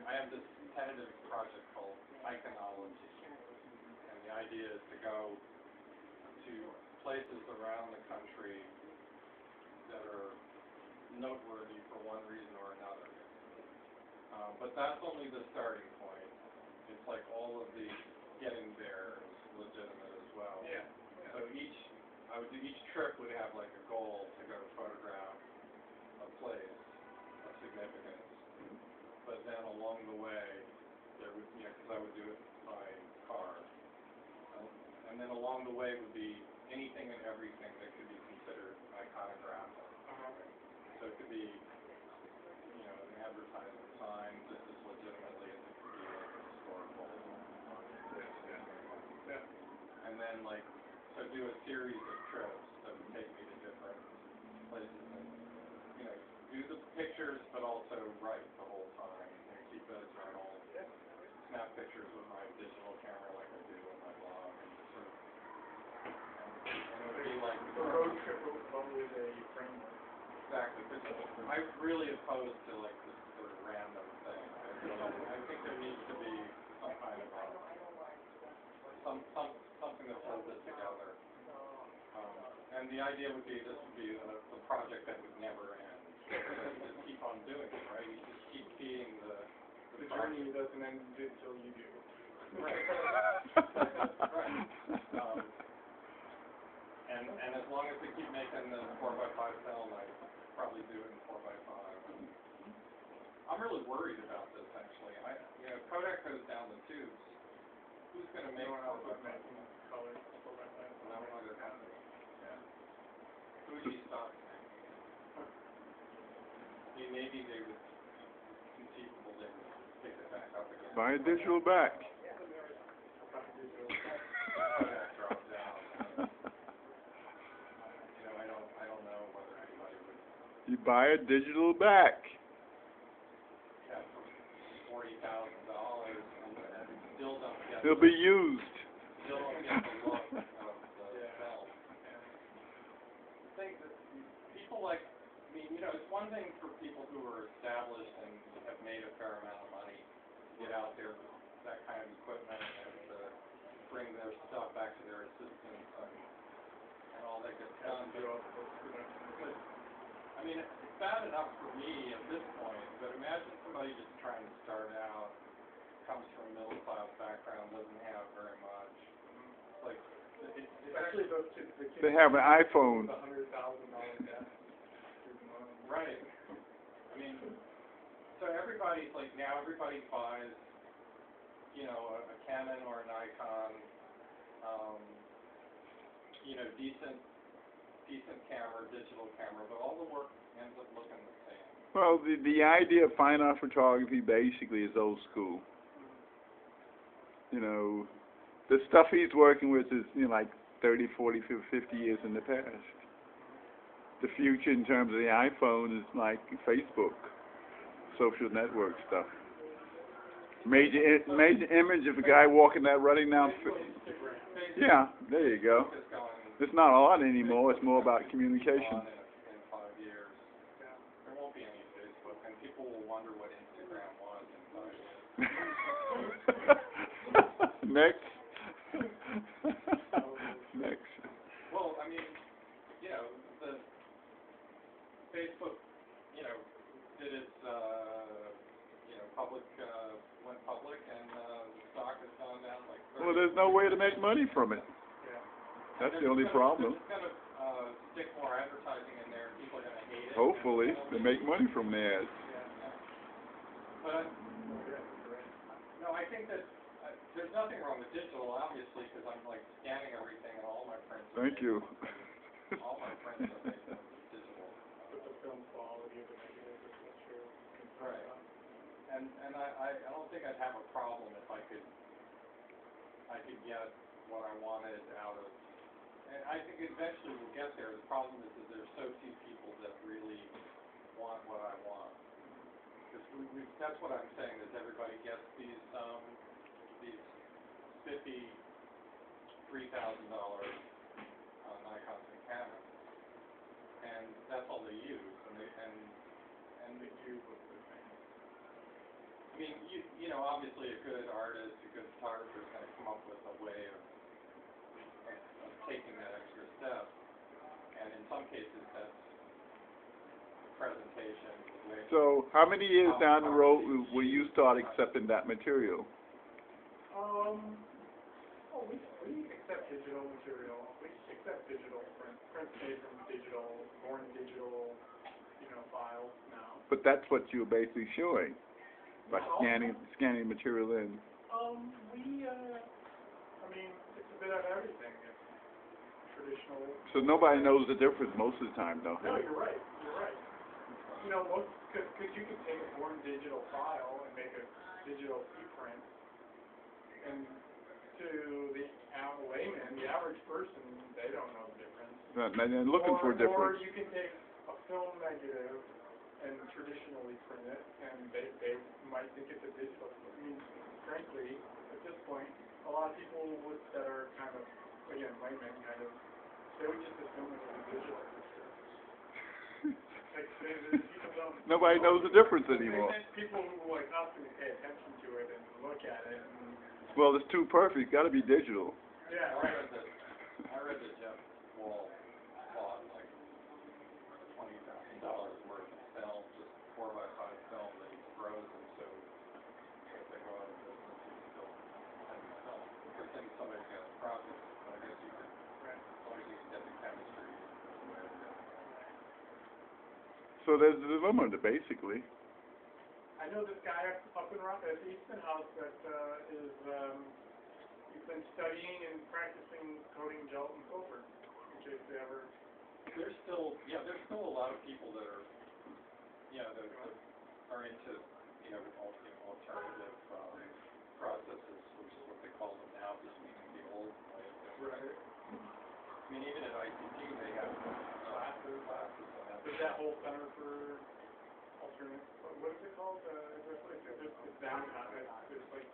I have this tentative project called Iconology, and the idea is to go to places around the country that are noteworthy for one reason or another. But that's only the starting point. It's like all of the getting there is legitimate as well. Yeah. So each trip would have like a goal to go photograph a place of significance. But then along the way, there would, because I would do it by car. And then along the way would be anything and everything that could be considered iconographic. So it could be, an advertising sign, just as legitimately as it could be like a historical monument. Yeah. And then so do a series of trips that would take me to different places and, do the pictures, but also write the whole time and keep a journal, snap pictures with my digital camera like I do on my blog, and sort of, and it would be like the road trip with a framework. Exactly, because I'm really opposed to like this sort of random thing. I think there needs to be some kind of something that holds it together. And the idea would be this would be a project that would never end. You just keep on doing it, right? You just keep feeding the journey doesn't end until you do. Right. Right. And as long as they keep making the 4x5 film, I probably do it in 4x5. I'm really worried about this actually. Kodak goes down the tubes. Who's going to make 4x5? Color 4x5. No other company. Yeah. Who do you stop? Maybe they would, conceivable, they would pick it back up again. Buy a digital back. Dropped down. I don't know whether anybody would. You buy a digital back. Yeah, for $40,000 and still don't get. It'll be used. Still don't get the look of the film. I think that people it's one thing for people who are established and have made a fair amount of money to get out there with that kind of equipment and to bring their stuff back to their assistants and all that gets done. But it's bad enough for me at this point, but imagine somebody just trying to start out, comes from a middle class background, doesn't have very much. Like, especially those kids. They have an iPhone. The $100,000 debt. Right. So everybody's now everybody buys, a Canon or an Nikon, decent camera, digital camera, but all the work ends up looking the same. Well, the idea of fine art photography basically is old school. The stuff he's working with is, like 30, 40, 50 years in the past. The future in terms of the iPhone is like Facebook, social network stuff. Major image of a guy walking that running down. Yeah, there you go. It's not art anymore. It's more about communication. In 5 years, there won't be any Facebook, and people will wonder what Instagram was in 5 years. Next. Next. Well, the Facebook, did its, went public, and the stock has gone down like 30%. Well, there's no way to make money from it. Yeah. That's the only problem. They're just going to stick more advertising in there, and people are going to hate it. Hopefully, they make money from the ads. Yeah. But, no, I think that there's nothing wrong with digital, obviously, because I'm scanning everything, and all my prints are Thank you. all my prints are made with digital. But the film quality of the negative is what you're concerned about. And I don't think I'd have a problem if I could get what I wanted out of. And I think eventually we'll get there. The problem is that there's so few people that really want what I want. Because that's what I'm saying, is everybody gets these $53,000 Nikons and Canons, and that's all they use. And the cube was the thing. I mean, you know, obviously a good artist, a good photographer is going to come up with a way of taking that extra step. And in some cases, that's presentation, the way. So, how many years down the road will you start accepting that material? Oh, we accept digital material. We accept digital print made from digital, born digital, files now. But that's what you're basically showing by scanning material in. I mean, it's a bit of everything. It's traditional. So nobody knows the difference most of the time, though. No, you're right. You're right. Because you can take a born digital file and make a digital print, and to the layman, the average person, they don't know the difference. And they're looking for a difference. Or you can take a film negative and traditionally print it, and they might think it's a digital. I mean, frankly, at this point, a lot of people that are kind of, again, laymen, they would just assume it was a digital picture. People don't. Nobody knows the difference anymore. People who constantly pay attention to it and look at it. Well, it's too perfect. It's got to be digital. Yeah, I read that Jeff Wall bought like $20,000 worth of film, just 4x5 film that he's frozen, so if they go out of business, he still has the film. Good thing somebody's got to process it, but I guess you could, as long as you can get the chemistry. So there's a dilemma, basically. I know this guy up in at the Easton House that he's been studying and practicing coating gel and silver. In case they ever. There's still a lot of people that are, that are into, alternative processes, which is what they call them now, just meaning the old way. Right. I mean, even at ICT, they have classes on that. There's that whole center for alternate. What is it called? It's downtown. It's like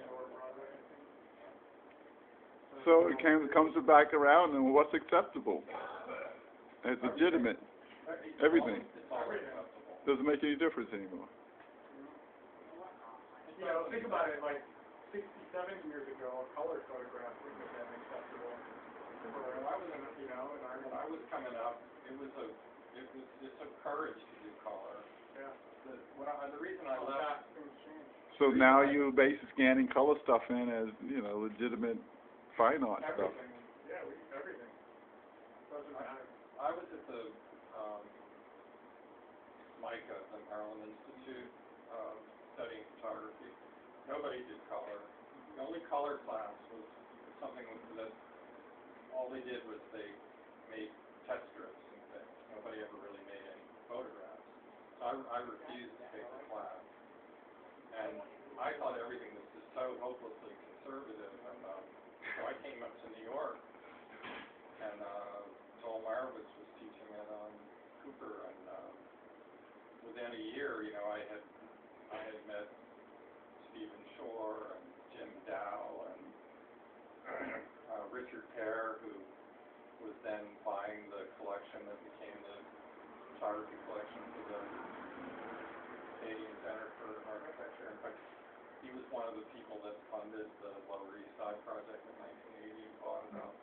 Lower Broadway, I think. So it comes back around, and what's acceptable? It's legitimate. Everything. It's all acceptable. Doesn't make any difference anymore. Think about it. Like 60, 70 years ago, a color photograph wouldn't have been acceptable. When I was, when I was coming up, it took courage to do color. Yeah. The reason I left. So now you're basically scanning color stuff in as, legitimate fine art stuff. Everything. Yeah, everything. Doesn't matter. I was at the MICA, the Maryland Institute, studying photography. Nobody did color. The only color class was something that all they did was they made test strips and things. Nobody ever really made any photographs. So I refused to take the class. And I thought everything was just so hopelessly conservative. And so I came up to New York, and Joel Marowitz was teaching at Cooper. And within a year, I had met Stephen Shore and Jim Dow and Richard Kerr, who was then buying the collection that became the photography collection for the Canadian Center for Architecture. In fact, he was one of the people that funded the Lower East Side project in 1980 and bought about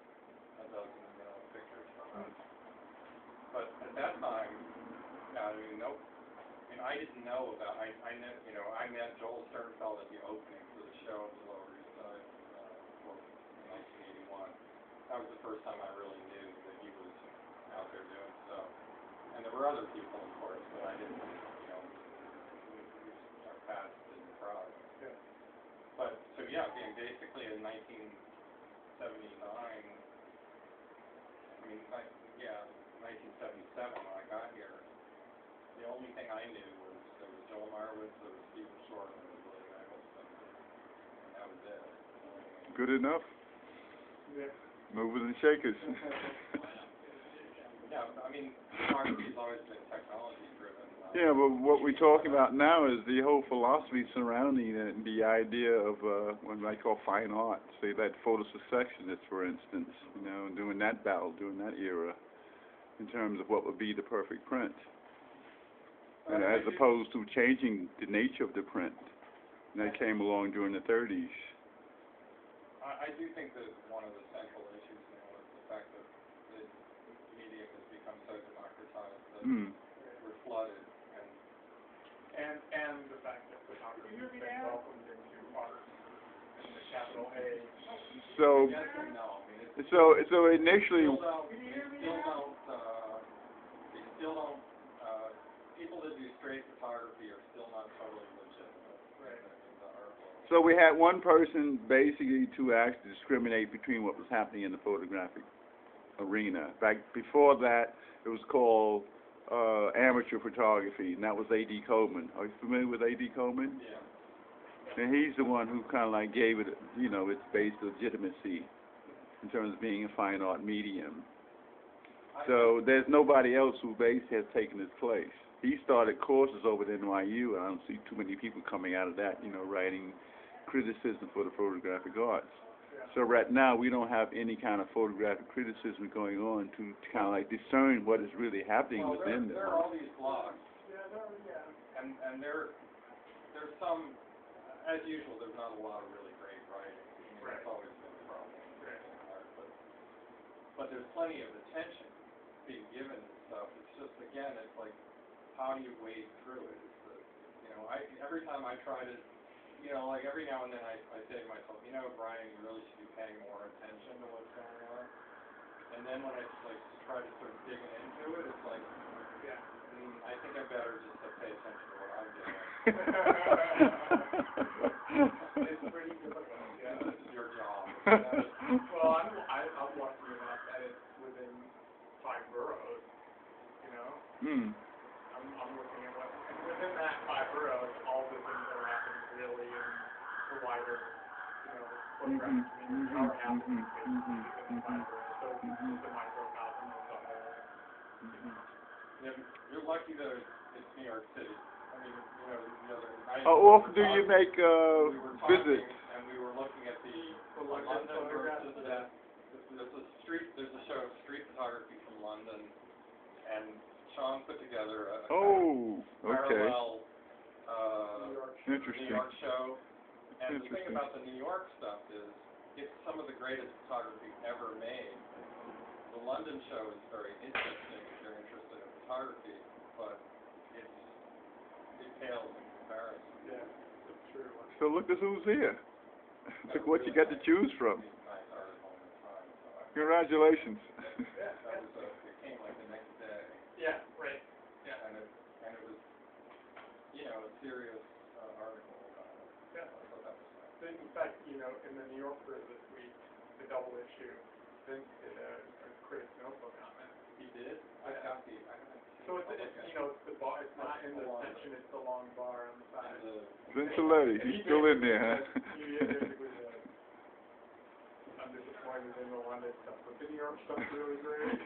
a dozen pictures from us. But at that time, I didn't know about. I met Joel Sternfeld at the opening for the show of the Lower East Side in 1981. That was the first time I really knew that he was out there doing stuff. And there were other people, of course, that I didn't, our paths didn't cross. Yeah. But, basically in 1979, 1977 when I got here, the only thing I knew was there was Joel Marowitz, there was Stephen Short, and there was William Eggleston. And that was it. Good enough. Yeah. Movers and shakers. Yeah, photography's always been technology driven. Yeah, but what we're talking about now is the whole philosophy surrounding it, and the idea of what I call fine art. Say that photosecessionist, for instance, during that battle, during that era, in terms of what would be the perfect print, and as opposed to changing the nature of the print. And that came along during the 30s. I do think that one of the central issues now is the fact that the media has become so democratized that we're flooded, and the fact that photography has been welcomed into art in the capital A. So, yes and no. I mean, it's so initially, people that do straight photography are still not totally legitimate. Right. In the art world. so we had one person basically to actually discriminate between what was happening in the photographic arena. In fact, before that, it was called amateur photography, and that was A.D. Coleman. Are you familiar with A.D. Coleman? Yeah. And he's the one who kind of like gave it, you know, its base legitimacy in terms of being a fine art medium. So there's nobody else who basically has taken his place. He started courses over at NYU, and I don't see too many people coming out of that, you know, writing criticism for the photographic arts. So right now we don't have any kind of photographic criticism going on to kind of like discern what is really happening within there are all these blogs, and there's some, as usual, there's not a lot of really great writing. I mean, Right. That's always been the problem in art, but there's plenty of attention being given to stuff. It's just, again, it's like, how do you wade through it? It's the, you know, every time I try to, you know, like every now and then I say to myself, you know, Brian, you really should be paying more attention to what's going on. And then when I like try to sort of dig into it, it's like, I think I better just pay attention to what I'm doing. It's pretty difficult. Yeah, this is your job. Well, I'm lucky enough that it's within 5 boroughs, you know? I'm looking at what, and within that 5 boroughs, all the things that are happening really in the wider, you know, photographic community are happening basically within the 5 boroughs. So it's a microcosm of the whole. You're lucky that it's New York City. I mean, you know, the other night. How often do you make we were talking, visits? and we were looking at the London London versus that. There's a show of street photography from London, and Sean put together a parallel Interesting. New York show. And the thing Interesting. about the New York stuff is, it's some of the greatest photography ever made. The London show is very interesting if you're interested in photography, but it pales in comparison. Yeah, that's true. So look at who's here. Look what you got to choose from. Nice article in the Times. Congratulations. It came like the next day. Yeah, right. Yeah. And it was, you know, a serious article about it. Yeah. I thought that was nice. In fact, you know, in the New Yorker this week, the double issue, Vince did a critic notebook on it. He did? I haven't seen So it's you know, it's the bar, it's not in the section, it's the long bar on the side. Cincinnati, he's still in there, huh? He basically did. I'm disappointed in the London stuff, but the New York stuff's really great.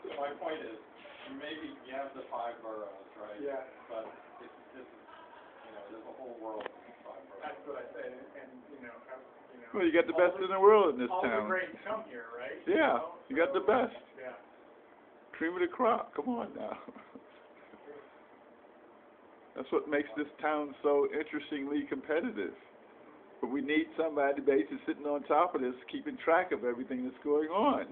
So my point is, maybe you have the 5 boroughs, right? Yeah. But it's just, you know, there's a whole world of 5 boroughs. That's what I said, and you know, Well, you got the best in the world in this all town. the greats come here, right? Yeah, know? you got the best. Yeah. Cream of the crop. Come on now. That's what makes this town so interestingly competitive. But we need somebody basically sitting on top of this, keeping track of everything that's going on.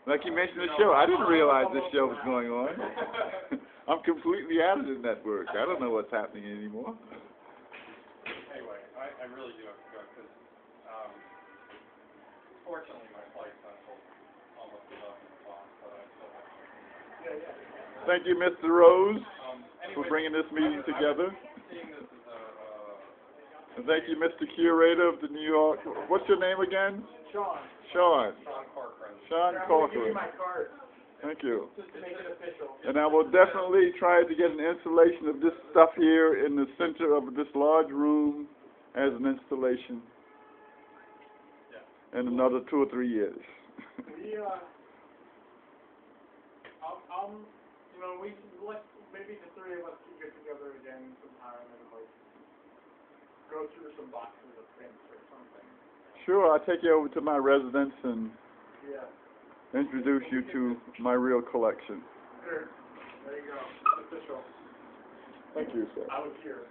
Like you mentioned the show. I didn't realize this show was going on. I'm completely out of the network. I don't know what's happening anymore. Anyway, I really do have to go because, fortunately, my flight's until almost 11 o'clock, but I still have to. Thank you, Mr. Rose, Anyway, for bringing this meeting together. Seeing this as And thank you, Mr. Curator of the New York. What's your name again? Sean. Sean. Sean Corcoran. Sean I'm going to give you Corcoran. my card, Thank you. just to make it official. And I will definitely try to get an installation of this stuff here in the center of this large room as an installation in another 2 or 3 years. We, you know, maybe the 3 of us can get together again sometime and like go through some boxes of prints or something. Sure, I'll take you over to my residence and Yeah. introduce you to my real collection. Sure. There you go. Official. Thank you, sir. I was here.